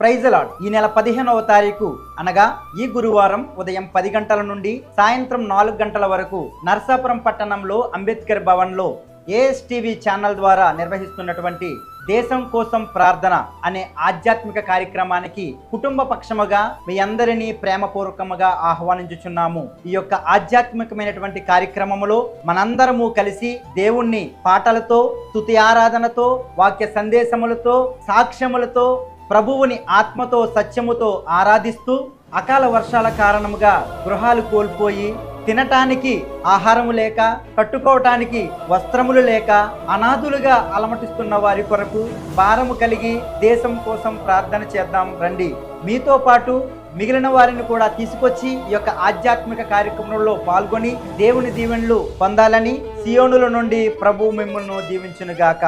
Praise lord. ఈ నెల 15వ తారీఖు అనగా ఈ గురువారం ఉదయం 10 గంటల నుండి సాయంత్రం 4 గంటల వరకు నరసాపురం పట్టణంలో అంబేద్కర్ భవన్లో ఏఎస్టీవీ ఛానల్ ద్వారా నిర్వహిస్తున్నటువంటి దేశం కోసం ప్రార్థన అనే ఆధ్యాత్మిక కార్యక్రమానికి కుటుంబ పక్షముగా మీ అందరినీ ప్రేమపూర్వకముగా ఆహ్వానించుచున్నాము. ఈ యొక్క ఆధ్యాత్మికమైనటువంటి కార్యక్రమములో మనందరము కలిసి దేవుణ్ణి పాటలతో, స్తుతి ఆరాధనతో, వాక్య సందేశములతో, సాక్ష్యములతో, ప్రభువుని ఆత్మతో సత్యముతో ఆరాధిస్తూ అకాల వర్షాల కారణముగా గృహాలు కోల్పోయి తినటానికి ఆహారము లేక, కట్టుకోవటానికి వస్త్రములు లేక అనాథులుగా అలమటిస్తున్న వారి కొరకు భారము కలిగి దేశం కోసం ప్రార్థన చేద్దాం రండి. మీతో పాటు మిగిలిన వారిని కూడా తీసుకొచ్చి ఈ యొక్క ఆధ్యాత్మిక కార్యక్రమంలో పాల్గొని దేవుని దీవెనలు పొందాలని సియోనుల నుండి ప్రభు మిమ్మల్ని దీవించునుగాక.